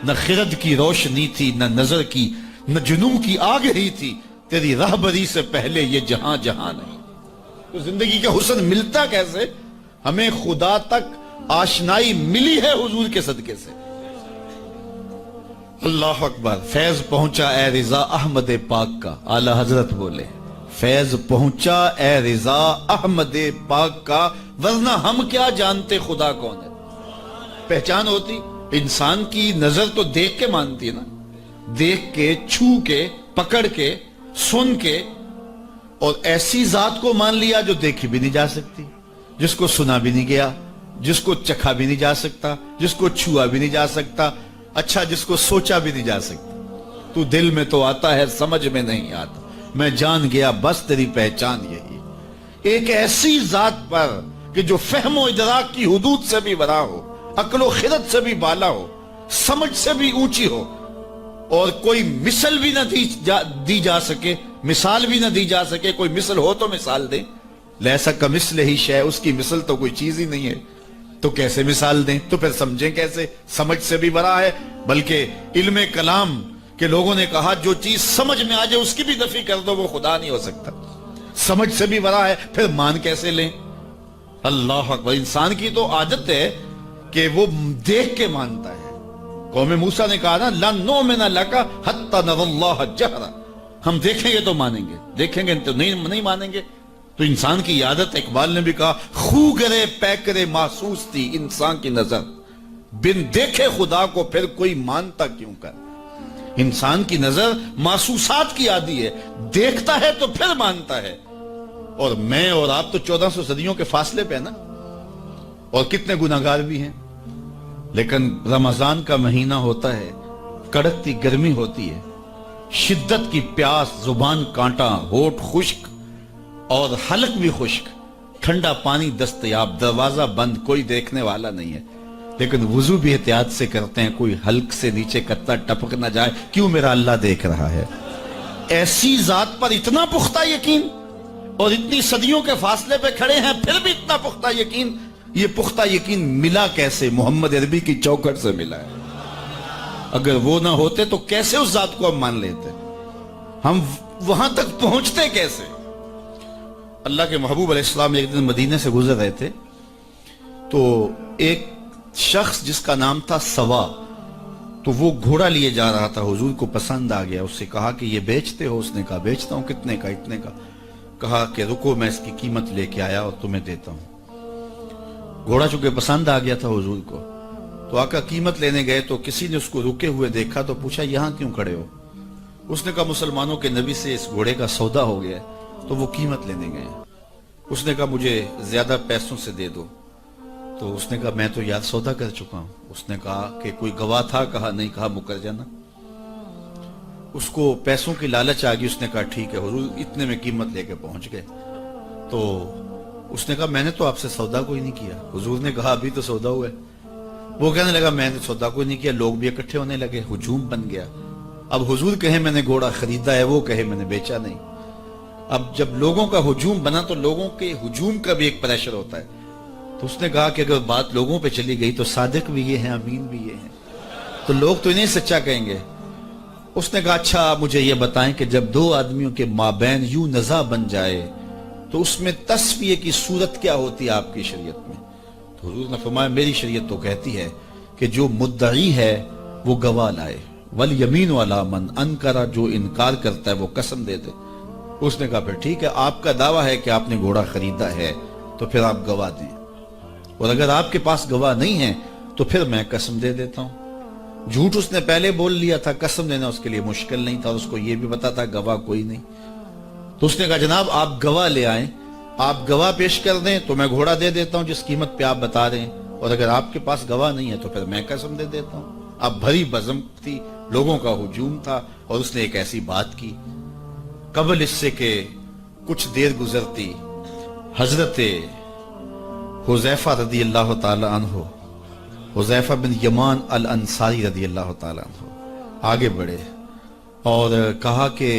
نہ خرد کی روشنی تھی، نہ نظر کی، نہ جنوں کی آگ ہی تھی، تیری راہبری سے پہلے یہ جہاں جہاں نہیں۔ تو زندگی کا حسن ملتا کیسے؟ ہمیں خدا تک آشنائی ملی ہے حضور کے صدقے سے۔ اللہ اکبر۔ فیض پہنچا اے رضا احمد پاک کا، اعلی حضرت بولے فیض پہنچا اے رضا احمد پاک کا، ورنہ ہم کیا جانتے خدا کون ہے۔ پہچان ہوتی، انسان کی نظر تو دیکھ کے مانتی ہے نا، دیکھ کے، چھو کے، پکڑ کے، سن کے، اور ایسی ذات کو مان لیا جو دیکھی بھی نہیں جا سکتی، جس کو سنا بھی نہیں گیا، جس کو چکھا بھی نہیں جا سکتا، جس کو چھوا بھی نہیں جا سکتا، اچھا جس کو سوچا بھی نہیں جا سکتا۔ تو دل میں تو آتا ہے سمجھ میں نہیں آتا، میں جان گیا بس تیری پہچان یہی۔ ایک ایسی ذات پر کہ جو فہم و ادراک کی حدود سے بھی بڑا ہو، عقل و خرد سے بھی بالا ہو، سمجھ سے بھی اونچی ہو، اور کوئی مثل بھی نہ دی جا سکے، مثال بھی نہ دی جا سکے۔ کوئی مثل ہو تو مثال دیں، لیسا کمثلہ ہی شیء، اس کی مثل تو کوئی چیز ہی نہیں ہے، تو کیسے مثال دیں؟ تو پھر سمجھیں کیسے؟ سمجھ سے بھی بڑا ہے۔ بلکہ علم کلام کے لوگوں نے کہا جو چیز سمجھ میں آ جائے اس کی بھی نفی کر دو، وہ خدا نہیں ہو سکتا۔ سمجھ سے بھی بڑا ہے، پھر مان کیسے لیں؟ اللہ اکبر۔ انسان کی تو عادت ہے کہ وہ دیکھ کے مانتا ہے۔ قوم موسیٰ نے کہا نا لَن نُؤْمِنَ لَكَ حَتَّى نَرَى اللَّهَ جَهْرًا، ہم دیکھیں گے تو مانیں گے، دیکھیں گے تو نہیں مانیں گے۔ تو انسان کی عادت، اقبال نے بھی کہا خو گرے پے کرے محسوس تھی انسان کی نظر، بن دیکھے خدا کو پھر کوئی مانتا کیوں کر۔ انسان کی نظر محسوسات کی عادی ہے، دیکھتا ہے تو پھر مانتا ہے۔ اور میں اور آپ تو 1400 صدیوں کے فاصلے پہ نا، اور کتنے گناہگار بھی ہیں، لیکن رمضان کا مہینہ ہوتا ہے، کڑکتی گرمی ہوتی ہے، شدت کی پیاس، زبان کانٹا، ہونٹ خشک اور حلق بھی خشک، ٹھنڈا پانی دستیاب، دروازہ بند، کوئی دیکھنے والا نہیں ہے، لیکن وضو بھی احتیاط سے کرتے ہیں، کوئی حلق سے نیچے قطرہ ٹپک نہ جائے، کیوں میرا اللہ دیکھ رہا ہے۔ ایسی ذات پر اتنا پختہ یقین، اور اتنی صدیوں کے فاصلے پہ کھڑے ہیں پھر بھی اتنا پختہ یقین۔ یہ پختہ یقین ملا کیسے؟ محمد عربی کی چوکھٹ سے ملا ہے۔ اگر وہ نہ ہوتے تو کیسے اس ذات کو ہم مان لیتے؟ ہم وہاں تک پہنچتے کیسے؟ اللہ کے محبوب علیہ السلام ایک دن مدینے سے گزر رہے تھے، تو ایک شخص جس کا نام تھا سوا، تو وہ گھوڑا لیے جا رہا تھا، حضور کو پسند آ گیا، اس سے کہا کہ یہ بیچتے ہو؟ اس نے کہا بیچتا ہوں۔ کتنے کا؟ اتنے کا۔ کہا کہ رکو میں اس کی قیمت لے کے آیا اور تمہیں دیتا ہوں۔ گھوڑا چونکہ پسند آ گیا تھا حضور کو، تو آقا قیمت لینے گئے تو کسی نے اس کو رکے ہوئے دیکھا تو پوچھا یہاں کیوں کھڑے ہو؟ اس نے کہا مسلمانوں کے نبی سے اس گھوڑے کا سودا ہو گیا تو وہ قیمت لینے گئے۔ اس نے کہا مجھے زیادہ پیسوں سے دے دو، تو اس نے کہا میں تو یار سودا کر چکا ہوں۔ اس نے کہا کہ کوئی گواہ تھا؟ کہا نہیں۔ کہا مکر جانا۔ اس کو پیسوں کی لالچ آ گئی، اس نے کہا ٹھیک ہے حضور، اتنے میں قیمت لے کے پہنچ گئے۔ تو اس نے کہا میں نے تو آپ سے سودا کوئی نہیں کیا۔ حضور نے کہا ابھی تو سودا ہوا ہے۔ وہ کہنے لگا میں نے سودا کوئی نہیں کیا۔ لوگ بھی اکٹھے ہونے لگے، ہجوم بن گیا۔ اب حضور کہے میں نے گھوڑا خریدا ہے، وہ کہے میں نے بیچا نہیں۔ اب جب لوگوں کا ہجوم بنا تو لوگوں کے ہجوم کا بھی ایک پریشر ہوتا ہے۔ تو اس نے کہا کہ اگر بات لوگوں پہ چلی گئی تو صادق بھی یہ ہیں، امین بھی یہ ہیں، تو لوگ تو انہیں سچا کہیں گے۔ اس نے کہا اچھا مجھے یہ بتائیں کہ جب دو آدمیوں کے مابین یوں نزاع بن جائے تو اس میں تسویہ کی صورت کیا ہوتی ہے آپ کی شریعت میں؟ تو حضور نے فرمایا میری شریعت تو کہتی ہے کہ جو مدعی ہے وہ گواہ لائے، والیمین علی من انکر، جو انکار کرتا ہے وہ قسم دے دے۔ اس نے کہا پھر ٹھیک ہے، آپ کا دعویٰ ہے کہ آپ نے گھوڑا خریدا ہے تو پھر آپ گواہ دیں، اور اگر آپ کے پاس گواہ نہیں ہے تو پھر میں قسم دے دیتا ہوں۔ جھوٹ اس نے پہلے بول لیا تھا، قسم دینا اس کے لیے مشکل نہیں تھا، اس کو یہ بھی پتا تھا گواہ کوئی نہیں۔ تو اس نے کہا جناب آپ گواہ لے آئیں، آپ گواہ پیش کر دیں تو میں گھوڑا دے دیتا ہوں جس قیمت پہ آپ بتا رہے ہیں، اور اگر آپ کے پاس گواہ نہیں ہے تو پھر میں قسم دے دیتا ہوں۔ اب بھری بزم تھی، لوگوں کا ہجوم تھا، اور اس نے ایک ایسی بات کی قبل اس سے کہ کچھ دیر گزرتی حضرت حذیفہ رضی اللہ تعالی عنہ، حذیفہ بن یمان الانصاری رضی اللہ تعالی عنہ آگے بڑھے اور کہا کہ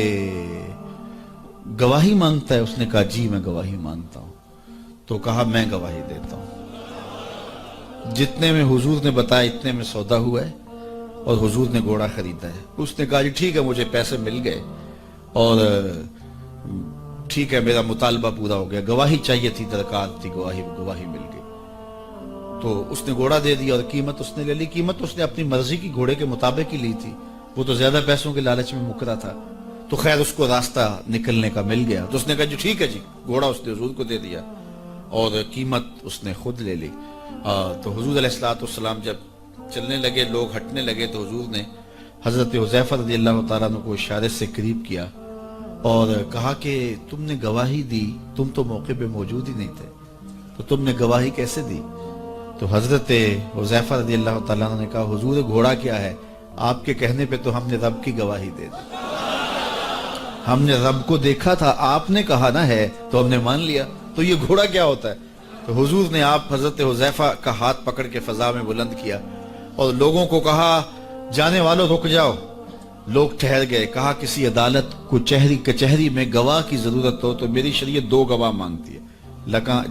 گواہی مانگتا ہے؟ اس نے کہا جی میں گواہی مانگتا ہوں۔ تو کہا میں گواہی دیتا ہوں، جتنے میں حضور نے بتایا اتنے میں سودا ہوا ہے، اور حضور نے گھوڑا خریدا ہے۔ اس نے کہا جی ٹھیک ہے، مجھے پیسے مل گئے اور ٹھیک ہے، میرا مطالبہ پورا ہو گیا، گواہی چاہیے تھی، درکار تھی، گواہی مل گئی۔ تو اس نے گھوڑا دے دیا اور قیمت اس نے لے لی۔ قیمت اس نے اپنی مرضی کی گھوڑے کے مطابق ہی لی تھی، وہ تو زیادہ پیسوں کے لالچ میں مکرا تھا۔ تو خیر اس کو راستہ نکلنے کا مل گیا، تو اس نے کہا جی ٹھیک ہے جی، گھوڑا اس نے حضور کو دے دیا اور قیمت اس نے خود لے لی۔ تو حضور علیہ السلام جب چلنے لگے، لوگ ہٹنے لگے، تو حضور نے حضرت حذیفہ رضی اللہ تعالیٰ عنہ کو اشارے سے قریب کیا اور کہا کہ تم نے گواہی دی، تم تو موقع پہ موجود ہی نہیں تھے، تو تم نے گواہی کیسے دی؟ تو حضرت حذیفہ رضی اللہ تعالیٰ عنہ نے کہا حضور گھوڑا کیا ہے، آپ کے کہنے پہ تو ہم نے رب کی گواہی دے دی، ہم نے رب کو دیکھا تھا، آپ نے کہا نہ ہے تو ہم نے مان لیا، تو یہ گھوڑا کیا ہوتا ہے؟ تو حضور نے آپ حضرت حذیفہ کا ہاتھ پکڑ کے فضا میں بلند کیا اور لوگوں کو کہا جانے والوں رک جاؤ۔ لوگ ٹھہر گئے، کہا کسی عدالت کو کچہری میں گواہ کی ضرورت ہو تو میری شریعت 2 گواہ مانگتی ہے،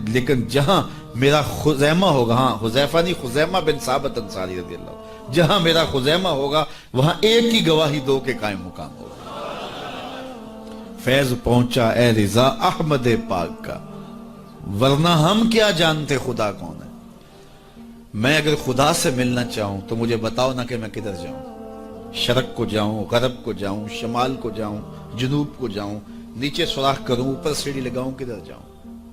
لیکن جہاں میرا خزیمہ ہوگا، ہاں حذیفہ نہیں، خزیمہ بن ثابت انصاری رضی اللہ، جہاں میرا خزیمہ ہوگا وہاں ایک کی گواہی 2 کے قائم مقام ہوگا۔ فیض پہنچا اے رضا احمد پاک کا، ورنہ ہم کیا جانتے خدا کون ہے۔ میں اگر خدا سے ملنا چاہوں تو مجھے بتاؤ نہ کہ میں کدھر جاؤں، شرق کو جاؤں، غرب کو جاؤں، شمال کو جاؤں، جنوب کو جاؤں، نیچے سوراخ کروں، اوپر سیڑھی لگاؤں، کدھر جاؤں؟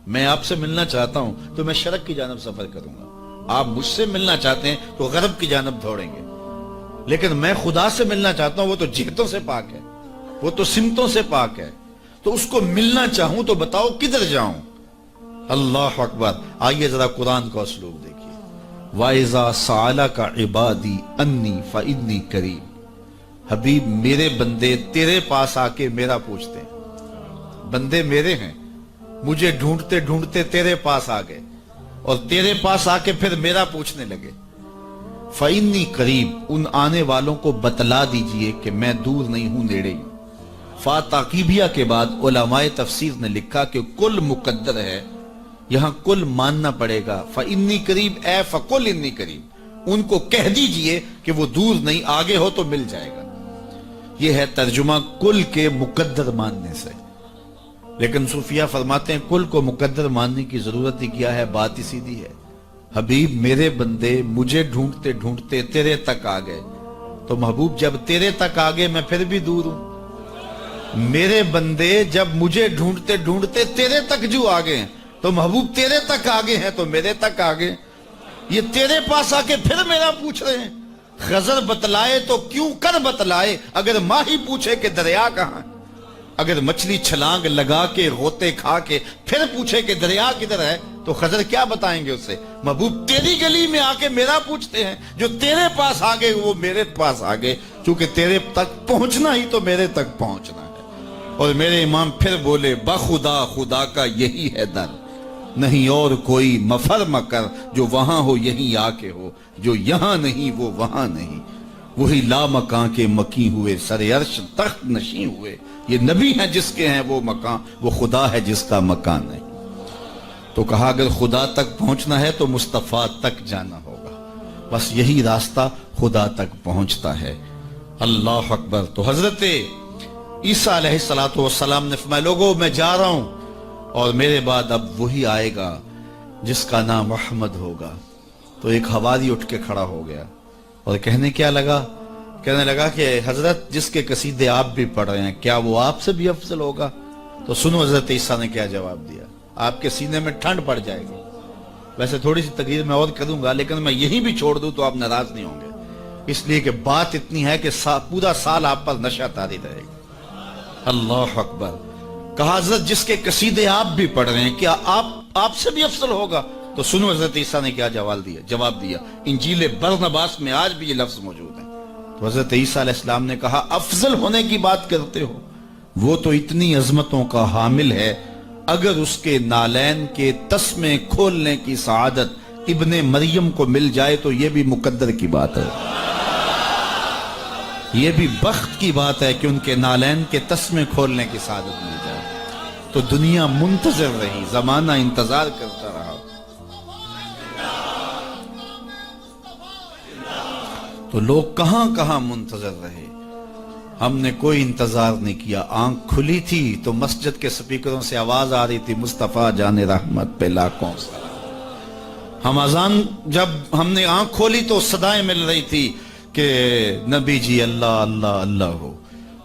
میں آپ سے ملنا چاہتا ہوں تو میں شرق کی جانب سفر کروں گا، آپ مجھ سے ملنا چاہتے ہیں تو غرب کی جانب دوڑیں گے، لیکن میں خدا سے ملنا چاہتا ہوں، وہ تو جہتوں سے پاک ہے، وہ تو سمتوں سے پاک ہے، تو اس کو ملنا چاہوں تو بتاؤ کدھر جاؤں؟ اللہ اکبر۔ آئیے ذرا قرآن کا اسلوب دیکھیے، وَإِذَا سَأَلَكَ عِبَادِي أَنِّي فَإِنِّي قَرِيبٌ۔ حبیب میرے بندے تیرے پاس آ کے میرا پوچھتے ہیں، بندے میرے ہیں، مجھے ڈھونڈتے ڈھونڈتے تیرے پاس آ گئے اور تیرے پاس آ کے پھر میرا پوچھنے لگے۔ فَإِنِّي قَرِيبٌ، ان آنے والوں کو بتلا دیجئے کہ میں دور نہیں ہوں، نیڑے ہوں۔ فا تاقیبیہ کے بعد علماء تفسیر نے لکھا کہ کل مقدر ہے، یہاں کل ماننا پڑے گا، فَإِنِّي قَرِيبٌ اے فَقُلْ إِنِّي قَرِيبٌ، ان کو کہہ دیجئے کہ وہ دور نہیں، آگے ہو تو مل جائے گا۔ یہ ہے ترجمہ کل کے مقدر ماننے سے، لیکن صوفیہ فرماتے ہیں کل کو مقدر ماننے کی ضرورت ہی کیا ہے، بات ہی سیدھی ہے۔ حبیب میرے بندے مجھے ڈھونڈتے ڈھونڈتے تیرے تک آ گئے، تو محبوب جب تیرے تک آ گئے میں پھر بھی دور ہوں۔ میرے بندے جب مجھے ڈھونڈتے ڈھونڈتے تیرے تک جو آ گئے تو محبوب تیرے تک آگے ہیں تو میرے تک آگے، یہ تیرے پاس آ کے پھر میرا پوچھ رہے ہیں۔ خضر بتلائے تو کیوں کر بتلائے، اگر ماہی پوچھے کہ دریا کہاں ہے، اگر مچھلی چھلانگ لگا کے غوطے کھا کے پھر پوچھے کہ دریا کدھر ہے تو خضر کیا بتائیں گے اسے؟ محبوب تیری گلی میں آ کے میرا پوچھتے ہیں، جو تیرے پاس آگے وہ میرے پاس آگے، چونکہ تیرے تک پہنچنا ہی تو میرے تک پہنچنا ہے۔ اور میرے امام پھر بولے بخدا خدا کا یہی ہے در، نہیں اور کوئی مفر مکر، جو وہاں ہو یہیں آ کے ہو، جو یہاں نہیں وہ وہاں نہیں، وہی لا مکان کے مکی ہوئے، سر عرش تخت نشیں ہوئے، یہ نبی ہیں جس کے ہیں وہ مکان، وہ خدا ہے جس کا مکان نہیں۔ تو کہا اگر خدا تک پہنچنا ہے تو مصطفیٰ تک جانا ہوگا، بس یہی راستہ خدا تک پہنچتا ہے۔ اللہ اکبر۔ تو حضرت عیسیٰ علیہ السلام نے فرمایا لوگوں میں جا رہا ہوں اور میرے بعد اب وہی آئے گا جس کا نام محمد ہوگا۔ تو ایک حواری اٹھ کے کھڑا ہو گیا اور کہنے لگا کہ حضرت جس کے قصیدے آپ بھی پڑھ رہے ہیں کیا وہ آپ سے بھی افضل ہوگا؟ تو سنو حضرت عیسیٰ نے کیا جواب دیا، آپ کے سینے میں ٹھنڈ پڑ جائے گی، ویسے تھوڑی سی تقریر میں اور کروں گا لیکن میں یہی بھی چھوڑ دوں تو آپ ناراض نہیں ہوں گے، اس لیے کہ بات اتنی ہے کہ پورا سال آپ پر نشہ طاری رہے گا۔ اللہ اکبر۔ کہا حضرت جس کے قصیدے آپ بھی پڑھ رہے ہیں کیا آپ سے بھی افضل ہوگا؟ تو سنو حضرت عیسیٰ نے کیا جواب دیا، انجیل برنباس میں آج بھی یہ لفظ موجود ہیں۔ تو حضرت عیسیٰ علیہ السلام نے کہا افضل ہونے کی بات کرتے ہو، وہ تو اتنی عظمتوں کا حامل ہے، اگر اس کے نالین کے تسمے کھولنے کی سعادت ابن مریم کو مل جائے تو یہ بھی مقدر کی بات ہے، یہ بھی بخت کی بات ہے کہ ان کے نالین کے تسمے کھولنے کی سعادت مل جائے۔ تو دنیا منتظر رہی، زمانہ انتظار کرتا رہا۔ تو لوگ کہاں کہاں منتظر رہے، ہم نے کوئی انتظار نہیں کیا۔ آنکھ کھلی تھی تو مسجد کے سپیکروں سے آواز آ رہی تھی، مصطفیٰ جان رحمت پہ لاکھوں سلام۔ ہم اذان جب ہم نے آنکھ کھولی تو صدائیں مل رہی تھی کہ نبی جی اللہ اللہ اللہ ہو۔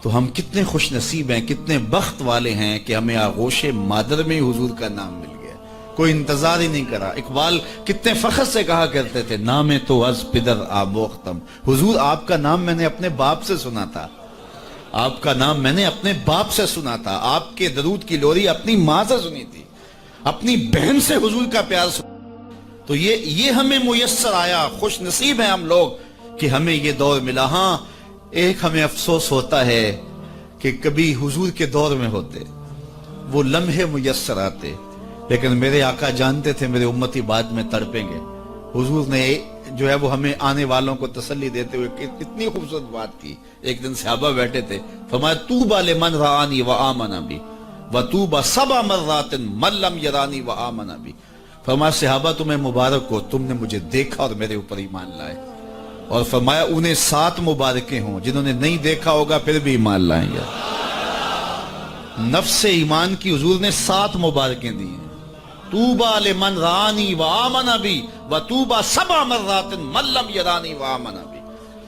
تو ہم کتنے خوش نصیب ہیں، کتنے بخت والے ہیں کہ ہمیں آغوش مادر میں حضور کا نام مل گیا، کوئی انتظار ہی نہیں کرا۔ اقبال کتنے فخر سے کہا کرتے تھے، نام تو از پدر آموختم، حضور آپ کا نام میں نے اپنے باپ سے سنا تھا، آپ کا نام میں نے اپنے باپ سے سنا تھا، آپ کے درود کی لوری اپنی ماں سے سنی تھی، اپنی بہن سے حضور کا پیار سنا۔ تو یہ ہمیں میسر آیا، خوش نصیب ہیں ہم لوگ کہ ہمیں یہ دور ملا۔ ہاں ایک ہمیں افسوس ہوتا ہے کہ کبھی حضور کے دور میں ہوتے، وہ لمحے میسر آتے، لیکن میرے آقا جانتے تھے میرے امتی بعد میں تڑپیں گے۔ حضور نے جو ہے وہ ہمیں آنے والوں کو تسلی دیتے ہوئے اتنی خوبصورت بات کی۔ ایک دن صحابہ بیٹھے تھے، فرمایا طوبی لمن رآنی وآمن بی وطوبی سبع مرات من لم یرانی وآمن بی۔ فرمایا صحابہ تمہیں مبارک ہو، تم نے مجھے دیکھا اور میرے اوپر ایمان لائے، اور فرمایا انہیں 7 مبارکیں ہوں جنہوں نے نہیں دیکھا ہوگا پھر بھی ایمان لائیں گے۔ نفس ایمان کی حضور نے 7 مبارکیں دی ہیں، طوبی لمن رآنی وآمن بی وطوبی سبع مرات من لم یرانی وآمن بی۔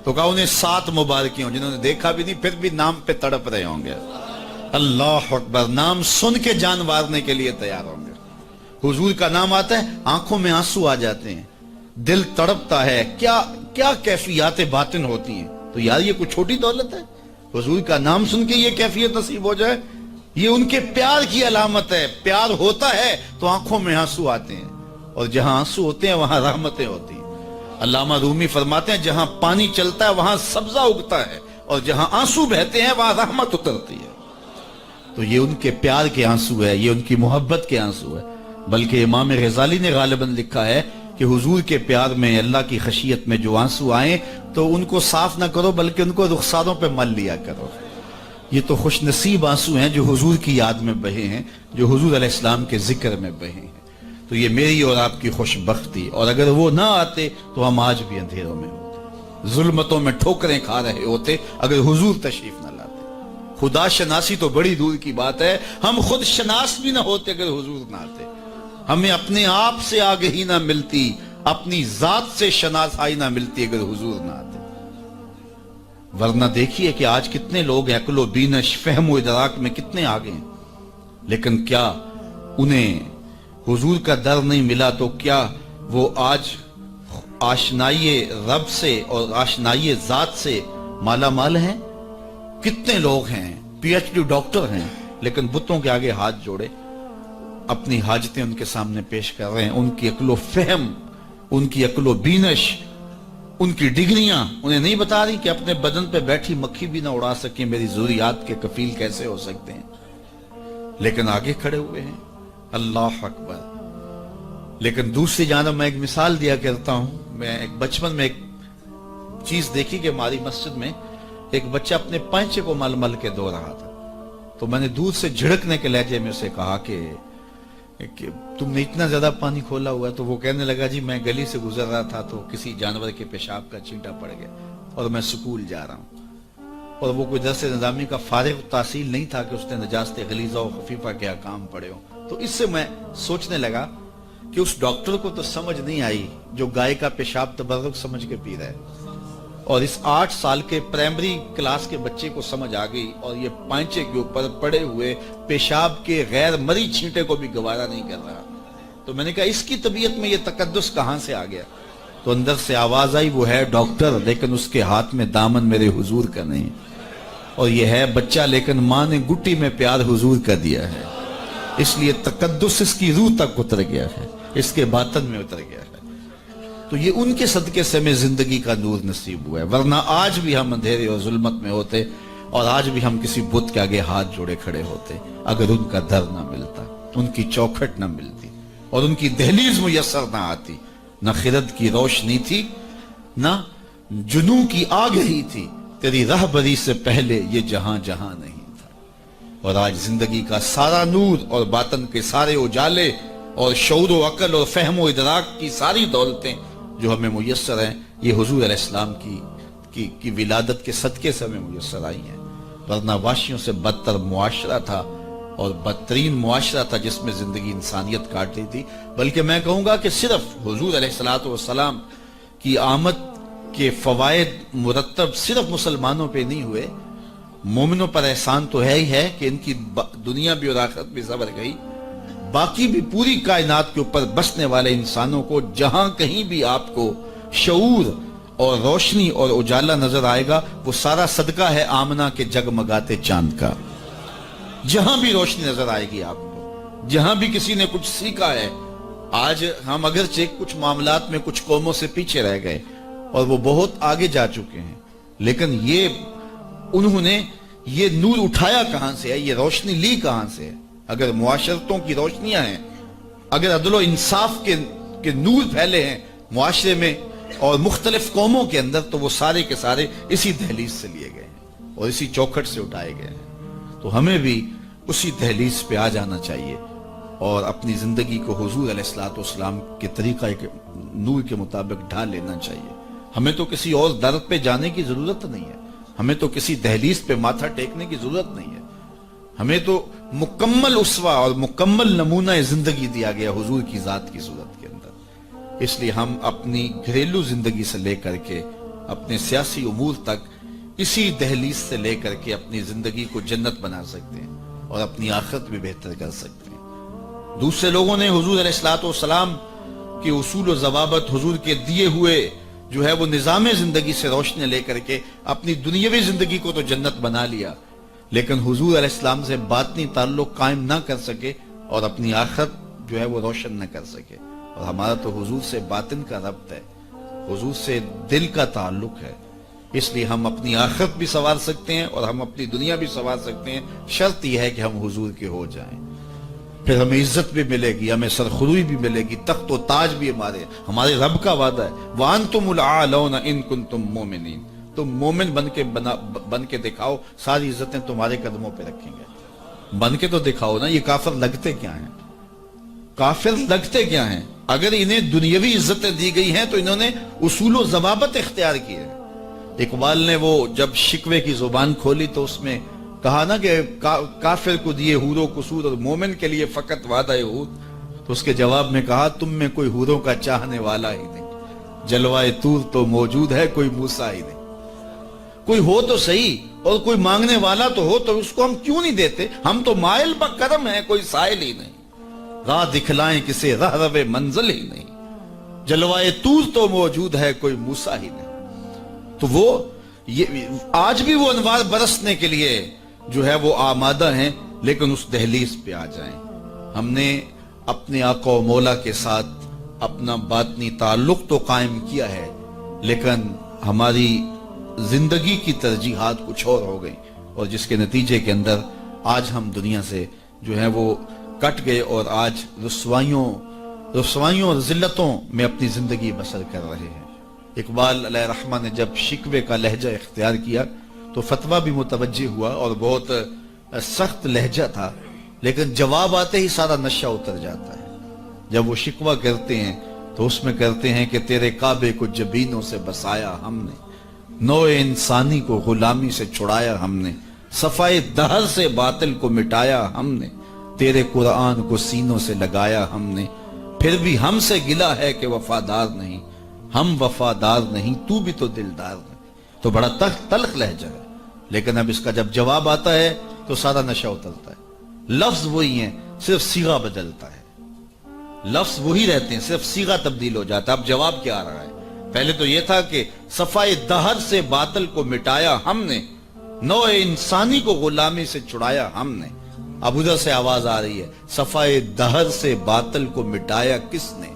تو کہا انہیں 7 مبارکیں ہوں جنہوں نے دیکھا بھی نہیں پھر بھی نام پہ تڑپ رہے ہوں گے۔ اللہ اکبر، نام سن کے جان وارنے کے لیے تیار ہوں گے۔ حضور کا نام آتا ہے آنکھوں میں آنسو آ جاتے ہیں، دل تڑپتا ہے، کیا کیفیات باطن ہوتی ہیں۔ تو یار یہ کوئی چھوٹی دولت ہے، حضور کا نام سن کے یہ کیفیت نصیب ہو جائے، یہ ان کے پیار کی علامت ہے۔ پیار ہوتا ہے تو آنکھوں میں آنسو آتے ہیں، اور جہاں آنسو ہوتے ہیں وہاں رحمتیں ہوتی ہیں۔ علامہ رومی فرماتے ہیں جہاں پانی چلتا ہے وہاں سبزہ اگتا ہے، اور جہاں آنسو بہتے ہیں وہاں رحمت اترتی ہے۔ تو یہ ان کے پیار کے آنسو ہے، یہ ان کی محبت کے آنسو ہے۔ بلکہ امام غزالی نے غالباً لکھا ہے کہ حضور کے پیار میں، اللہ کی خشیت میں جو آنسو آئیں تو ان کو صاف نہ کرو بلکہ ان کو رخساروں پہ مل لیا کرو۔ یہ تو خوش نصیب آنسو ہیں جو حضور کی یاد میں بہے ہیں، جو حضور علیہ السلام کے ذکر میں بہے ہیں۔ تو یہ میری اور آپ کی خوش بختی، اور اگر وہ نہ آتے تو ہم آج بھی اندھیروں میں ہوتے، ظلمتوں میں ٹھوکریں کھا رہے ہوتے اگر حضور تشریف نہ لاتے۔ خدا شناسی تو بڑی دور کی بات ہے، ہم خود شناس بھی نہ ہوتے اگر حضور نہ آتے۔ ہمیں اپنے آپ سے آگہی نہ ملتی، اپنی ذات سے شناسائی نہ ملتی اگر حضور نہ آتے۔ ورنہ دیکھیے کہ آج کتنے لوگ عقل و بینش، فہم و ادراک میں کتنے آگے ہیں، لیکن کیا انہیں حضور کا در نہیں ملا تو کیا وہ آج آشنائی رب سے اور آشنائی ذات سے مالا مال ہیں؟ کتنے لوگ ہیں پی ایچ ڈی ڈاکٹر ہیں لیکن بتوں کے آگے ہاتھ جوڑے اپنی حاجتیں ان کے سامنے پیش کر رہے ہیں۔ ان کی عقل و فہم، ان کی عقل و بینش، ان کی ڈگریاں انہیں نہیں بتا رہی کہ اپنے بدن پہ بیٹھی مکھی بھی نہ اڑا سکیں، میری ضروریات کے کفیل کیسے ہو سکتے ہیں، لیکن آگے کھڑے ہوئے ہیں۔ اللہ اکبر۔ لیکن دوسری جانب میں ایک مثال دیا کرتا ہوں، میں ایک بچپن میں ایک چیز دیکھی کہ ہماری مسجد میں ایک بچہ اپنے پینچے کو مل مل کے دھو رہا تھا، تو میں نے دور سے جھڑکنے کے لہجے میں اسے کہا کہ تم نے اتنا زیادہ پانی کھولا ہوا ہے؟ تو وہ کہنے لگا جی میں گلی سے گزر رہا تھا تو کسی جانور کے پیشاب کا چینٹا پڑ گیا اور میں سکول جا رہا ہوں، اور وہ کوئی درس نظامی کا فارغ تحصیل نہیں تھا کہ اس نے نجاست غلیظہ و خفیفہ کے احکام پڑھے ہوں۔ تو اس سے میں سوچنے لگا کہ اس ڈاکٹر کو تو سمجھ نہیں آئی جو گائے کا پیشاب تبرک سمجھ کے پی رہا ہے، اور اس 8 سال کے پرائمری کلاس کے بچے کو سمجھ آ گئی، اور یہ پانچے کے اوپر پڑے ہوئے پیشاب کے غیر مری چھینٹے کو بھی گوارا نہیں کر رہا۔ تو میں نے کہا اس کی طبیعت میں یہ تقدس کہاں سے آ گیا؟ تو اندر سے آواز آئی وہ ہے ڈاکٹر لیکن اس کے ہاتھ میں دامن میرے حضور کا نہیں، اور یہ ہے بچہ لیکن ماں نے گٹی میں پیار حضور کا دیا ہے، اس لیے تقدس اس کی روح تک اتر گیا ہے، اس کے باطن میں اتر گیا ہے۔ تو یہ ان کے صدقے سے ہمیں زندگی کا نور نصیب ہوا ہے، ورنہ آج بھی ہم اندھیرے اور ظلمت میں ہوتے، اور آج بھی ہم کسی بت کے آگے ہاتھ جوڑے کھڑے ہوتے اگر ان کا در نہ ملتا، ان کی چوکھٹ نہ ملتی، اور ان کی دہلیز میسر نہ آتی۔ نہ خرد کی روشنی تھی، نہ جنوں کی آگہی تھی، تیری رہبری سے پہلے یہ جہاں جہاں نہیں تھا۔ اور آج زندگی کا سارا نور اور باطن کے سارے اجالے اور شعور و عقل اور فہم و ادراک کی ساری دولتیں جو ہمیں میسر ہیں، یہ حضور علیہ السلام کی کی ولادت کے صدقے سے ہمیں میسر آئی ہیں، ورنہ وحشیوں سے بدتر معاشرہ تھا اور بدترین معاشرہ تھا جس میں زندگی انسانیت کاٹ رہی تھی۔ بلکہ میں کہوں گا کہ صرف حضور علیہ الصلوۃ والسلام کی آمد کے فوائد مرتب صرف مسلمانوں پہ نہیں ہوئے، مومنوں پر احسان تو ہے ہی ہے کہ ان کی دنیا بھی اور آخرت بھی سنور گئی، باقی بھی پوری کائنات کے اوپر بسنے والے انسانوں کو جہاں کہیں بھی آپ کو شعور اور روشنی اور اجالا نظر آئے گا، وہ سارا صدقہ ہے آمنہ کے جگمگاتے چاند کا۔ جہاں بھی روشنی نظر آئے گی آپ کو، جہاں بھی کسی نے کچھ سیکھا ہے۔ آج ہم اگرچہ کچھ معاملات میں کچھ قوموں سے پیچھے رہ گئے اور وہ بہت آگے جا چکے ہیں، لیکن انہوں نے یہ نور اٹھایا کہاں سے ہے، یہ روشنی لی کہاں سے ہے؟ اگر معاشرتوں کی روشنیاں ہیں، اگر عدل و انصاف کے نور پھیلے ہیں معاشرے میں اور مختلف قوموں کے اندر، تو وہ سارے کے سارے اسی دہلیز سے لیے گئے ہیں اور اسی چوکھٹ سے اٹھائے گئے ہیں۔ تو ہمیں بھی اسی دہلیز پہ آ جانا چاہیے اور اپنی زندگی کو حضور علیہ الصلوۃ والسلام کے طریقہ نور کے مطابق ڈھال لینا چاہیے۔ ہمیں تو کسی اور در پہ جانے کی ضرورت نہیں ہے، ہمیں تو کسی دہلیز پہ ماتھا ٹیکنے کی ضرورت نہیں ہے، ہمیں تو مکمل اسوہ اور مکمل نمونہ زندگی دیا گیا حضور کی ذات کی صورت کے اندر۔ اس لیے ہم اپنی گھریلو زندگی سے لے کر کے اپنے سیاسی امور تک اسی دہلیز سے لے کر کے اپنی زندگی کو جنت بنا سکتے ہیں اور اپنی آخرت بھی بہتر کر سکتے ہیں۔ دوسرے لوگوں نے حضور علیہ الصلوۃ والسلام کے اصول و ضوابط، حضور کے دیے ہوئے جو ہے وہ نظام زندگی سے روشنی لے کر کے اپنی دنیاوی زندگی کو تو جنت بنا لیا، لیکن حضور علیہ السلام سے باطنی تعلق قائم نہ کر سکے اور اپنی آخرت جو ہے وہ روشن نہ کر سکے۔ اور ہمارا تو حضور سے باطن کا ربط ہے، حضور سے دل کا تعلق ہے، اس لیے ہم اپنی آخرت بھی سنوار سکتے ہیں اور ہم اپنی دنیا بھی سنوار سکتے ہیں، شرط یہ ہے کہ ہم حضور کے ہو جائیں۔ پھر ہمیں عزت بھی ملے گی، ہمیں سرخروئی بھی ملے گی، تخت و تاج بھی ہمارے رب کا وعدہ ہے، وَأَنْتُمُ الْأَعْلَوْنَ إِن كُنتُم مُؤْمِنِينَ۔ تم مومن بن کے دکھاؤ، ساری عزتیں تمہارے قدموں پہ رکھیں گے۔ بن کے تو دکھاؤ نا۔ یہ کافر لگتے کیا ہیں؟ کافر لگتے کیا ہیں؟ اگر انہیں دنیاوی عزتیں دی گئی ہیں تو انہوں نے اصول و ضوابط اختیار کیے ہیں۔ اقبال نے وہ جب شکوے کی زبان کھولی تو اس میں کہا نا کہ کافر کو دیے حور و قصور اور مومن کے لیے فقط وعدہ حور، تو اس کے جواب میں کہا تم میں کوئی حوروں کا چاہنے والا ہی نہیں، جلوائے طور تو موجود ہے کوئی موسیٰ ہی نہیں۔ کوئی ہو تو صحیح اور کوئی مانگنے والا تو ہو، تو اس کو ہم کیوں نہیں دیتے؟ ہم تو مائل بکرم ہیں، کوئی سائل ہی نہیں، راہ دکھلائیں کسے راہ رو منزل ہی نہیں، جلوائے طور تو موجود ہے کوئی موسیٰ ہی نہیں۔ تو وہ آج بھی وہ انوار برسنے کے لیے جو ہے وہ آمادہ ہیں، لیکن اس دہلیز پہ آ جائیں۔ ہم نے اپنے آقا و مولا کے ساتھ اپنا باطنی تعلق تو قائم کیا ہے، لیکن ہماری زندگی کی ترجیحات کچھ اور ہو گئی، اور جس کے نتیجے کے اندر آج ہم دنیا سے جو ہے وہ کٹ گئے اور آج رسوائیوں اور ذلتوں میں اپنی زندگی بسر کر رہے ہیں۔ اقبال علیہ رحمہ نے جب شکوے کا لہجہ اختیار کیا تو فتویٰ بھی متوجہ ہوا اور بہت سخت لہجہ تھا، لیکن جواب آتے ہی سارا نشہ اتر جاتا ہے۔ جب وہ شکوہ کرتے ہیں تو اس میں کرتے ہیں کہ تیرے کعبے کو جبینوں سے بسایا ہم نے، نوع انسانی کو غلامی سے چھڑایا ہم نے، صفائے دہر سے باطل کو مٹایا ہم نے، تیرے قرآن کو سینوں سے لگایا ہم نے، پھر بھی ہم سے گلہ ہے کہ وفادار نہیں، ہم وفادار نہیں تو بھی تو دلدار نہیں۔ تو بڑا تلخ لہجہ ہے، لیکن اب اس کا جب جواب آتا ہے تو سارا نشہ اترتا ہے۔ لفظ وہی ہیں، صرف صیغہ بدلتا ہے، لفظ وہی رہتے ہیں، صرف صیغہ تبدیل ہو جاتا ہے۔ اب جواب کیا آ رہا ہے؟ پہلے تو یہ تھا کہ صفائے دہر سے باطل کو مٹایا ہم نے، نوع انسانی کو غلامی سے چھڑایا ہم نے۔ اب ادھر سے آواز آ رہی ہے، صفائے دہر سے باطل کو مٹایا کس نے،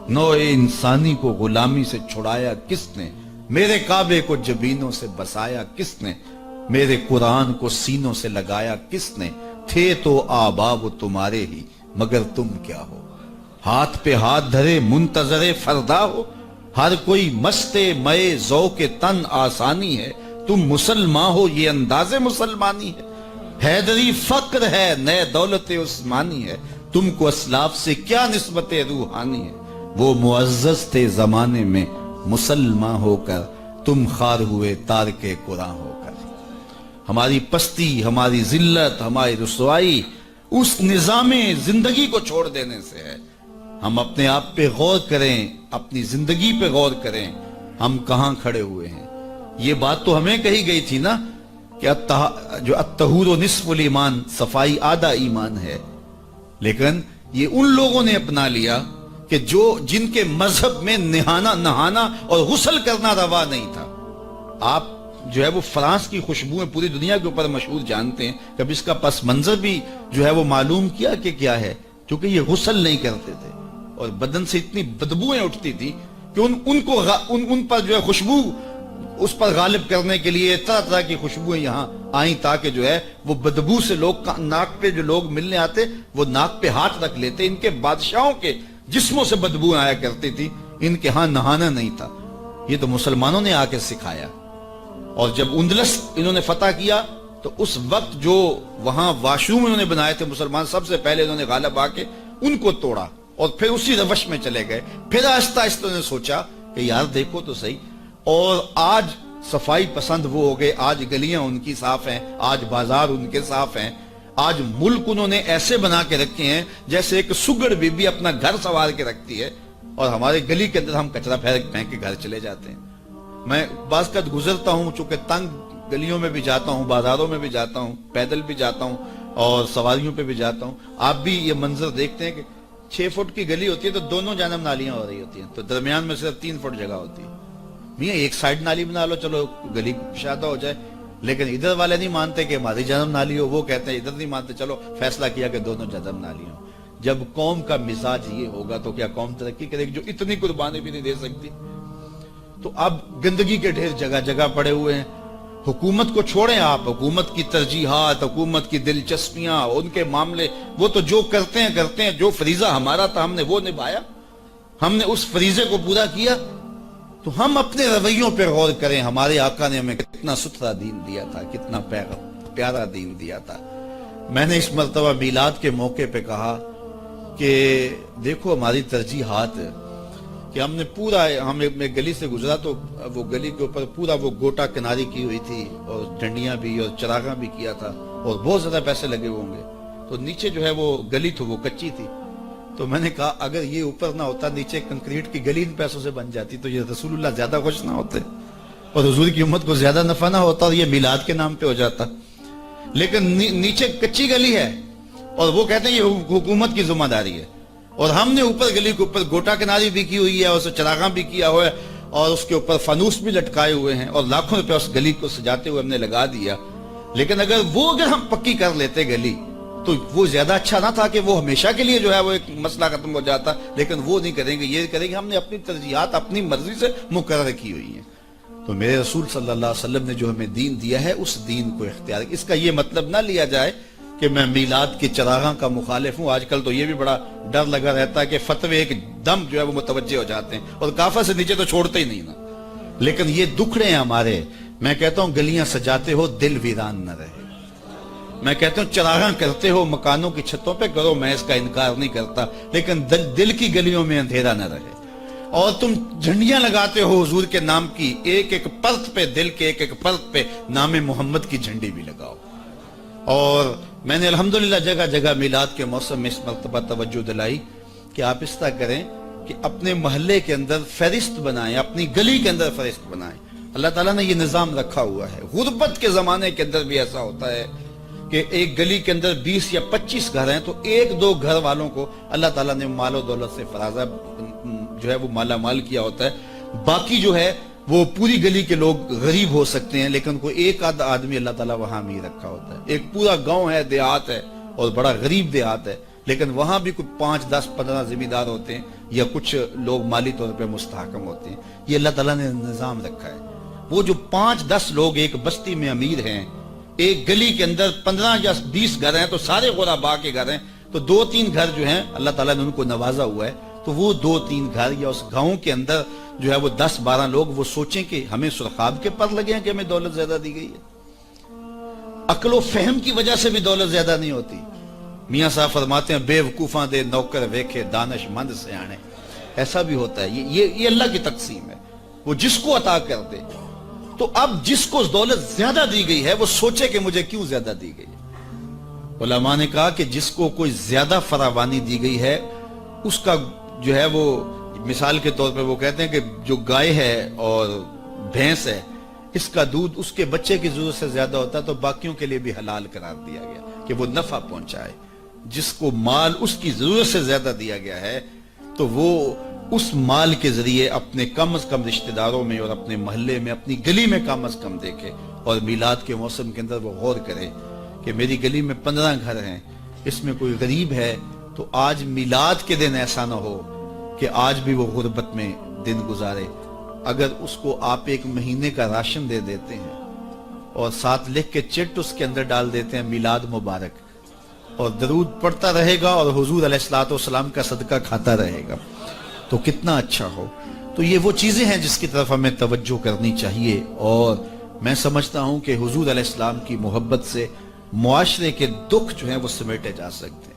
نوع انسانی کو غلامی سے چھڑایا کس نے، میرے کعبے کو جبینوں سے بسایا کس نے، میرے قرآن کو سینوں سے لگایا کس نے، تھے تو آبا وہ تمہارے ہی مگر تم کیا ہو، ہاتھ پہ ہاتھ دھرے منتظر فردا ہو، ہر کوئی مستے مئے ذوق تن آسانی ہے، تم مسلمان ہو یہ انداز مسلمانی ہے، حیدری فقر ہے نئے دولت عثمانی ہے، تم کو اسلاف سے کیا نسبت روحانی ہے، وہ معزز تھے زمانے میں مسلمان ہو کر تم خار ہوئے تارک قرآن ہو کر۔ ہماری پستی، ہماری ذلت، ہماری رسوائی اس نظام زندگی کو چھوڑ دینے سے ہے۔ ہم اپنے آپ پہ غور کریں، اپنی زندگی پہ غور کریں، ہم کہاں کھڑے ہوئے ہیں۔ یہ بات تو ہمیں کہی گئی تھی نا کہ جو الطہور نصف الایمان، صفائی آدھا ایمان ہے، لیکن یہ ان لوگوں نے اپنا لیا کہ جن کے مذہب میں نہانا اور غسل کرنا روا نہیں تھا۔ آپ جو ہے وہ فرانس کی خوشبوئیں پوری دنیا کے اوپر مشہور جانتے ہیں، کبھی اس کا پس منظر بھی جو ہے وہ معلوم کیا کہ کیا ہے؟ کیونکہ یہ غسل نہیں کرتے تھے اور بدن سے اتنی بدبوئیں اٹھتی تھی کہ ان پر جو ہے خوشبو اس پر غالب کرنے کے لیے طرح طرح کی خوشبوئیں یہاں آئیں تاکہ جو ہے وہ بدبو سے ناک پہ جو لوگ ملنے آتے وہ ناک پہ ہاتھ رکھ لیتے۔ ان کے بادشاہوں کے جسموں سے بدبو آیا کرتی تھی، ان کے ہاں نہانا نہیں تھا۔ یہ تو مسلمانوں نے آ کے سکھایا، اور جب اندلس انہوں نے فتح کیا تو اس وقت جو وہاں واشروم انہوں نے بنائے تھے مسلمان، سب سے پہلے انہوں نے غالب آ کے ان کو توڑا اور پھر اسی روش میں چلے گئے۔ پھر آہستہ آہستہ نے سوچا کہ یار دیکھو تو صحیح، اور آج صفائی پسند وہ ہو گئے، آج گلیاں ان کی صاف ہیں، آج بازار ان کے صاف ہیں، آج ملک انہوں نے ایسے بنا کے رکھے ہیں جیسے ایک سگڑ بی بی اپنا گھر سنوار کے رکھتی ہے، اور ہمارے گلی کے اندر ہم کچرا پھینک کے گھر چلے جاتے ہیں۔ میں بعض قد گزرتا ہوں، چونکہ تنگ گلیوں میں بھی جاتا ہوں، بازاروں میں بھی جاتا ہوں، پیدل بھی جاتا ہوں اور سواریوں پہ بھی جاتا ہوں، آپ بھی یہ منظر دیکھتے ہیں کہ 6 فٹ کی گلی ہوتی ہے تو دونوں جانب نالیاں ہو رہی ہوتی ہیں، تو درمیان میں صرف 3 فٹ جگہ ہوتی ہے۔ میاں ایک سائیڈ نالی بنا لو، چلو گلی کشادہ ہو جائے، لیکن ادھر والے نہیں مانتے کہ ہماری جانب نالی ہو، وہ کہتے ہیں ادھر نہیں مانتے، چلو فیصلہ کیا کہ دونوں جانب نالی ہو۔ جب قوم کا مزاج یہ ہوگا تو کیا قوم ترقی کرے گی جو اتنی قربانی بھی نہیں دے سکتی؟ تو اب گندگی کے ڈھیر جگہ جگہ پڑے ہوئے ہیں۔ حکومت کو چھوڑیں آپ، حکومت کی ترجیحات، حکومت کی دلچسپیاں، ان کے معاملے، وہ تو جو کرتے ہیں، جو فریضہ ہمارا تھا ہم نے وہ نبھایا، ہم نے اس فریضے کو پورا کیا۔ تو ہم اپنے رویوں پہ غور کریں، ہمارے آقا نے ہمیں کتنا ستھرا دین دیا تھا، کتنا پیارا دین دیا تھا۔ میں نے اس مرتبہ میلاد کے موقع پہ کہا کہ دیکھو ہماری ترجیحات، کہ ہم نے پورا، میں گلی سے گزرا تو وہ گلی کے اوپر پورا وہ گوٹا کناری کی ہوئی تھی اور ڈنڈیاں بھی اور چراغاں بھی کیا تھا اور بہت زیادہ پیسے لگے ہوں گے، تو نیچے جو ہے وہ گلی تو وہ کچی تھی، تو میں نے کہا اگر یہ اوپر نہ ہوتا، نیچے کنکریٹ کی گلی ان پیسوں سے بن جاتی تو یہ رسول اللہ زیادہ خوش نہ ہوتے اور حضور کی امت کو زیادہ نفع نہ ہوتا اور یہ میلاد کے نام پہ ہو جاتا، لیکن نیچے کچی گلی ہے اور وہ کہتے ہیں یہ حکومت کی ذمہ داری ہے، اور ہم نے اوپر گلی کے اوپر گوٹا کناری بھی کی ہوئی ہے اور اسے چراغاں بھی کیا ہوا ہے اور اس کے اوپر فانوس بھی لٹکائے ہوئے ہیں اور لاکھوں روپے اس گلی کو سجاتے ہوئے ہم نے لگا دیا، لیکن اگر ہم پکی کر لیتے گلی تو وہ زیادہ اچھا نہ تھا کہ وہ ہمیشہ کے لیے جو ہے وہ ایک مسئلہ ختم ہو جاتا، لیکن وہ نہیں کریں گے، یہ کریں گے ہم نے اپنی ترجیحات اپنی مرضی سے مقرر کی ہوئی ہیں۔ تو میرے رسول صلی اللہ علیہ وسلم نے جو ہمیں دین دیا ہے اس دین کو اختیار، اس کا یہ مطلب نہ لیا جائے کہ میں میلاد کے چراغاں کا مخالف ہوں۔ آج کل تو یہ بھی بڑا ڈر لگا رہتا ہے کہ فتوے ایک دم جو ہے وہ متوجہ ہو جاتے ہیں اور کافر سے نیچے تو چھوڑتے ہی نہیں نا، لیکن یہ دکھڑے ہیں ہمارے۔ میں کہتا ہوں گلیاں سجاتے ہو دل ویران نہ رہے، میں کہتا ہوں چراغاں کرتے ہو مکانوں کی چھتوں پہ کرو، میں اس کا انکار نہیں کرتا، لیکن دل کی گلیوں میں اندھیرا نہ رہے۔ اور تم جھنڈیاں لگاتے ہو حضور کے نام کی، ایک ایک پرت پہ، دل کے ایک ایک پرت پہ نام محمد کی جھنڈی بھی لگاؤ۔ اور میں نے الحمدللہ جگہ جگہ میلاد کے موسم میں اس مرتبہ توجہ دلائی کہ آپ اس طرح کریں کہ اپنے محلے کے اندر فہرست بنائیں، اپنی گلی کے اندر فہرست بنائیں۔ اللہ تعالیٰ نے یہ نظام رکھا ہوا ہے۔ غربت کے زمانے کے اندر بھی ایسا ہوتا ہے کہ ایک گلی کے اندر 20 یا 25 گھر ہیں تو 1-2 گھر والوں کو اللہ تعالیٰ نے مال و دولت سے فرازہ جو ہے وہ مالا مال کیا ہوتا ہے، باقی جو ہے وہ پوری گلی کے لوگ غریب ہو سکتے ہیں، لیکن کوئی ایک آدھ آدمی اللہ تعالیٰ وہاں بھی رکھا ہوتا ہے۔ ایک پورا گاؤں ہے، دیہات ہے اور بڑا غریب دیہات ہے، لیکن وہاں بھی کچھ 5, 10, 15 ذمہ دار ہوتے ہیں یا کچھ لوگ مالی طور پہ مستحکم ہوتے ہیں۔ یہ اللہ تعالیٰ نے نظام رکھا ہے۔ وہ جو 5-10 لوگ ایک بستی میں امیر ہیں، ایک گلی کے اندر 15 یا 20 گھر ہیں تو سارے غربا کے گھر ہیں، تو 2-3 گھر جو ہیں اللہ تعالیٰ نے ان کو نوازا ہوا ہے، تو وہ 2-3 گھر یا اس گاؤں کے اندر جو ہے وہ 10-12 لوگ وہ سوچیں کہ ہمیں سرخاب کے پر لگے ہیں کہ ہمیں دولت زیادہ دی گئی ہے۔ عقل و فہم کی وجہ سے بھی دولت زیادہ نہیں ہوتی۔ میاں صاحب فرماتے ہیں بے وقوفاں دے نوکر ویکھے دانش مند سیانے، ایسا بھی ہوتا ہے۔ یہ اللہ کی تقسیم ہے، وہ جس کو عطا کر دے۔ تو اب جس کو دولت زیادہ دی گئی ہے وہ سوچے کہ مجھے کیوں زیادہ دی گئی ہے۔ علماء نے کہا کہ جس کو کوئی زیادہ فراوانی دی گئی ہے اس کا جو ہے وہ مثال کے طور پہ وہ کہتے ہیں کہ جو گائے ہے اور بھینس ہے اس کا دودھ اس کے بچے کی ضرورت سے زیادہ ہوتا ہے تو باقیوں کے لیے بھی حلال قرار دیا گیا کہ وہ نفع پہنچائے۔ جس کو مال اس کی ضرورت سے زیادہ دیا گیا ہے تو وہ اس مال کے ذریعے اپنے کم از کم رشتہ داروں میں اور اپنے محلے میں اپنی گلی میں کم از کم دیکھے، اور میلاد کے موسم کے اندر وہ غور کرے کہ میری گلی میں 15 گھر ہیں، اس میں کوئی غریب ہے تو آج میلاد کے دن ایسا نہ ہو کہ آج بھی وہ غربت میں دن گزارے۔ اگر اس کو آپ ایک مہینے کا راشن دے دیتے ہیں اور ساتھ لکھ کے چٹ اس کے اندر ڈال دیتے ہیں میلاد مبارک، اور درود پڑھتا رہے گا اور حضور علیہ الصلوۃ والسلام کا صدقہ کھاتا رہے گا تو کتنا اچھا ہو۔ تو یہ وہ چیزیں ہیں جس کی طرف ہمیں توجہ کرنی چاہیے، اور میں سمجھتا ہوں کہ حضور علیہ السلام کی محبت سے معاشرے کے دکھ جو ہیں وہ سمیٹے جا سکتے ہیں۔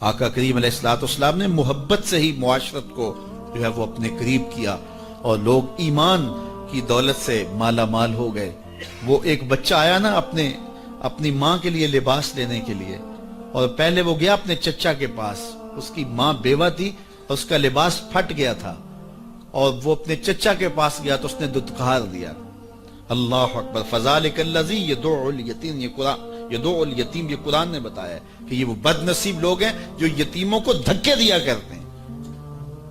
آقا کریم علیہ الصلوۃ والسلام نے محبت سے ہی معاشرت کو جو ہے وہ اپنے قریب کیا، اور لوگ ایمان کی دولت سے مالا مال ہو گئے۔ وہ ایک بچہ آیا نا اپنی ماں کے لیے لباس لینے کے لیے، اور پہلے وہ گیا اپنے چچا کے پاس، اس کی ماں بیوہ تھی اور اس کا لباس پھٹ گیا تھا، اور وہ اپنے چچا کے پاس گیا تو اس نے دتکار دیا۔ اللہ اکبر، فذالک الذی یدعو الیتیم، یہ قرآن نے بتایا کہ یہ وہ بد نصیب لوگ ہیں جو یتیموں کو دھکے دیا کرتے ہیں۔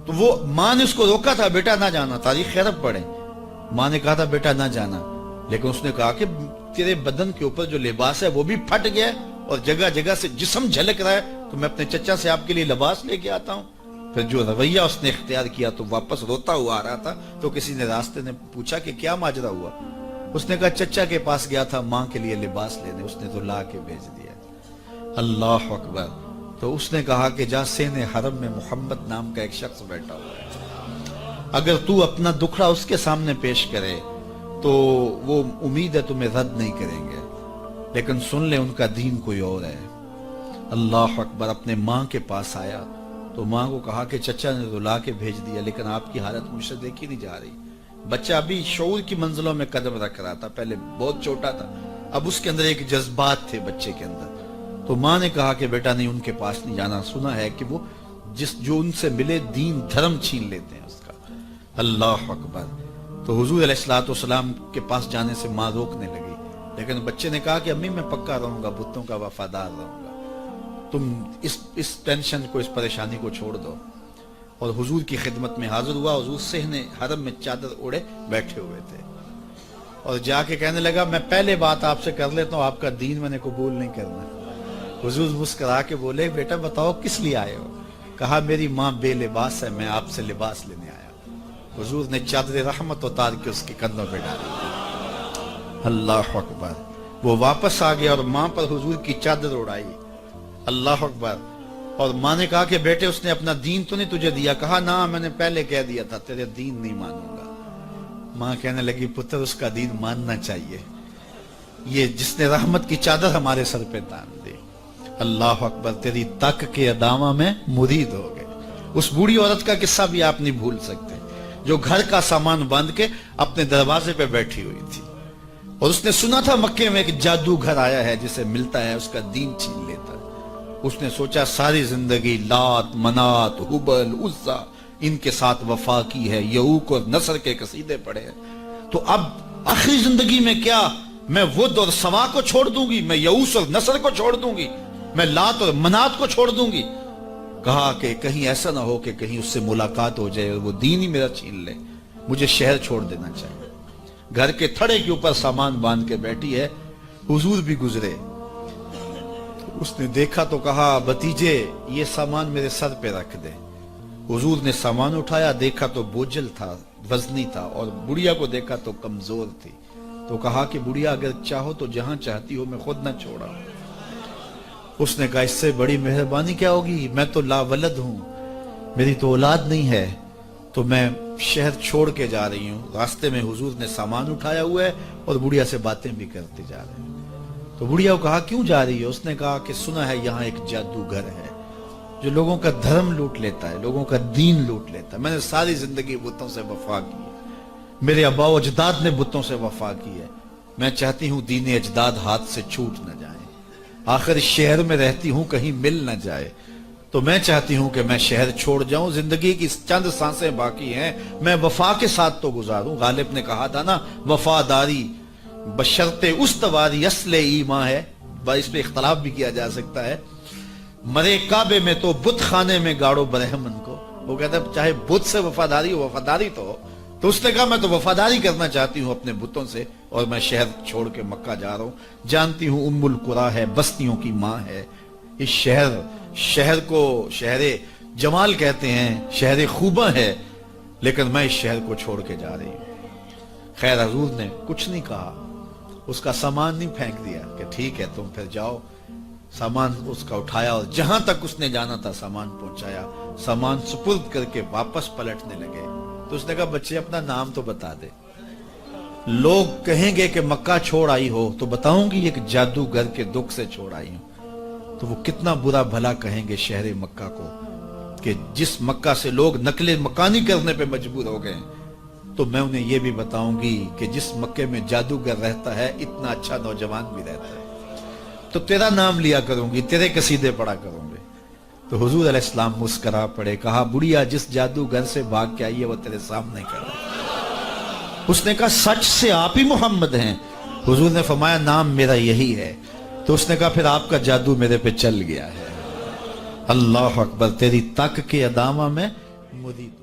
تو وہ ماں نے اس کو روکا تھا، بیٹا نہ جانا، تاریخ خیرب پڑھیں، ماں نے کہا تھا بیٹا نہ جانا، لیکن اس نے کہا کہ تیرے بدن کے اوپر جو لباس ہے وہ بھی پھٹ گیا ہے اور جگہ جگہ سے جسم جھلک رہا ہے، تو میں اپنے چچا سے آپ کے لیے لباس لے کے آتا ہوں۔ پھر جو رویہ اس نے اختیار کیا تو واپس روتا ہوا آ رہا تھا، تو کسی نے راستے نے پوچھا کہ کیا ماجرا ہوا؟ اس نے کہا چچا کے پاس گیا تھا ماں کے لیے لباس لینے، اس نے تو لا کے بھیج دیا۔ اللہ اکبر۔ تو اس نے کہا کہ جا سین حرم میں محمد نام کا ایک شخص بیٹھا ہوا ہے، اگر تو اپنا دکھڑا اس کے سامنے پیش کرے تو وہ امید ہے تمہیں رد نہیں کریں گے، لیکن سن لے ان کا دین کوئی اور ہے۔ اللہ اکبر۔ اپنے ماں کے پاس آیا تو ماں کو کہا کہ چچا نے تو لا کے بھیج دیا، لیکن آپ کی حالت مجھ سے دیکھی نہیں جا رہی۔ بچہ ابھی شعور کی منزلوں میں قدم رکھ رہا تھا، پہلے بہت چھوٹا تھا، اب اس کے اندر ایک جذبات تھے بچے کے اندر۔ تو ماں نے کہا کہ بیٹا نہیں، ان کے پاس نہیں جانا، سنا ہے کہ وہ جو ان سے ملے دین دھرم چھین لیتے ہیں اس کا۔ اللہ اکبر۔ تو حضور علیہ الصلوۃ والسلام کے پاس جانے سے ماں روکنے لگی، لیکن بچے نے کہا کہ امی میں پکا رہوں گا، بتوں کا وفادار رہوں گا، تم اس ٹینشن کو، اس پریشانی کو چھوڑ دو۔ اور حضور کی خدمت میں حاضر ہوا۔ حضور صحن حرم میں چادر اوڑے بیٹھے ہوئے تھے، اور جا کے کہنے لگا میں پہلے بات آپ سے کر لیتا ہوں، آپ کا دین میں نے قبول نہیں کرنا۔ حضور مسکرا کے بولے بیٹا بتاؤ کس لیے آئے ہو؟ کہا میری ماں بے لباس ہے، میں آپ سے لباس لینے آیا۔ حضور نے چادر رحمت اتار کے اس کے کندھوں پہ ڈالی۔ اللہ اکبر۔ وہ واپس آ گیا اور ماں پر حضور کی چادر اڑائی۔ اللہ اکبر۔ اور ماں نے کہا کہ بیٹے اس نے اپنا دین تو نہیں تجھے دیا؟ کہا نہ، میں نے پہلے کہہ دیا تھا تیرے دین نہیں مانوں گا۔ ماں کہنے لگی پتر اس کا دین ماننا چاہیے، یہ جس نے رحمت کی چادر ہمارے سر پہ تان دی۔ اللہ اکبر۔ تیری تک کے ادامہ میں مرید ہو گئے۔ اس بوڑھی عورت کا قصہ بھی آپ نہیں بھول سکتے، جو گھر کا سامان باندھ کے اپنے دروازے پہ بیٹھی ہوئی تھی، اور اس نے سنا تھا مکے میں ایک جادوگر آیا ہے جسے ملتا ہے اس کا دین چھین لیتا ہے۔ اس نے سوچا ساری زندگی لات، منات، حبل، عزا ان کے ساتھ وفا کی ہے، یعوق اور نصر کے قصیدے پڑھے ہیں، تو اب آخری زندگی میں کیا میں ود اور سوا کو چھوڑ دوں گی، میں یعوق اور نصر کو چھوڑ دوں گی، میں لات اور منات کو چھوڑ دوں گی؟ کہا کہ کہیں ایسا نہ ہو کہ کہیں اس سے ملاقات ہو جائے اور وہ دین ہی میرا چھین لے، مجھے شہر چھوڑ دینا چاہیے۔ گھر کے تھڑے کے اوپر سامان باندھ کے بیٹھی ہے، حضور بھی گزرے، اس نے دیکھا تو کہا بھتیجے یہ سامان میرے سر پہ رکھ دے۔ حضور نے سامان اٹھایا، دیکھا تو بوجھل تھا، وزنی تھا، اور بڑھیا کو دیکھا تو کمزور تھی، تو کہا کہ بڑھیا اگر چاہو تو جہاں چاہتی ہو میں خود نہ چھوڑا۔ اس نے کہا اس سے بڑی مہربانی کیا ہوگی، میں تو لا ولد ہوں، میری تو اولاد نہیں ہے، تو میں شہر چھوڑ کے جا رہی ہوں۔ راستے میں حضور نے سامان اٹھایا ہوا ہے اور بڑھیا سے باتیں بھی کرتے جا رہے ہیں۔ تو بڑھیا کو کہا کیوں جا رہی ہے؟ اس نے کہا کہ سنا ہے یہاں ایک جادوگر ہے جو لوگوں کا دھرم لوٹ لیتا ہے، لوگوں کا دین لوٹ لیتا ہے، میں نے ساری زندگی بتوں سے وفا کی ہے، میرے ابا و اجداد نے بتوں سے وفا کی ہے، میں چاہتی ہوں دین اجداد ہاتھ سے چھوٹ نہ جائیں، آخر اس شہر میں رہتی ہوں کہیں مل نہ جائے، تو میں چاہتی ہوں کہ میں شہر چھوڑ جاؤں، زندگی کی چند سانسیں باقی ہیں، میں وفا کے ساتھ تو گزاروں۔ غالب نے کہا تھا نا، وفاداری بشرط استواری اصل ایمان ہے، اس پہ اختلاف بھی کیا جا سکتا ہے۔ مرے کعبے میں تو بت خانے میں گاڑو برہمن کو، وہ کہتا ہے چاہے بت سے وفاداری ہو، وفاداری تو اس نے کہا میں تو وفاداری کرنا چاہتی ہوں اپنے بتوں سے، اور میں شہر چھوڑ کے مکہ جا رہا ہوں، جانتی ہوں ام القریٰ ہے، بستیوں کی ماں ہے، اس شہر کو شہر جمال کہتے ہیں، شہر خوباں ہے، لیکن میں اس شہر کو چھوڑ کے جا رہی ہوں۔ خیر حضور نے کچھ نہیں کہا، اس کا سامان نہیں پھینک دیا کہ ٹھیک ہے تم پھر جاؤ، سامان اس کا اٹھایا اور جہاں تک اس نے جانا تھا سامان پہنچایا، سامان سپرد کر کے واپس پلٹنے لگے تو اس نے کہا بچے اپنا نام تو بتا دے، لوگ کہیں گے کہ مکہ چھوڑ آئی ہو تو بتاؤں گی ایک جادوگر کے دکھ سے چھوڑ آئی ہوں، تو وہ کتنا برا بھلا کہیں گے شہر مکہ کو کہ جس مکہ سے لوگ نقل مکانی کرنے پہ مجبور ہو گئے، تو میں انہیں یہ بھی بتاؤں گی کہ جس مکے میں جادوگر رہتا ہے اتنا اچھا نوجوان بھی رہتا ہے، تو تیرا نام لیا کروں گی، تیرے قصیدے پڑھا کروں گے۔ تو حضور علیہ السلام مسکرا پڑے، کہا بڑھیا جس جادوگر سے بھاگ کے آئی ہے وہ تیرے سامنے کھڑا ہے۔ اس نے کہا سچ سے آپ ہی محمد ہیں؟ حضور نے فرمایا نام میرا یہی ہے۔ تو اس نے کہا پھر آپ کا جادو میرے پہ چل گیا ہے۔ اللہ اکبر، تیری تک کے ادامہ میں مرید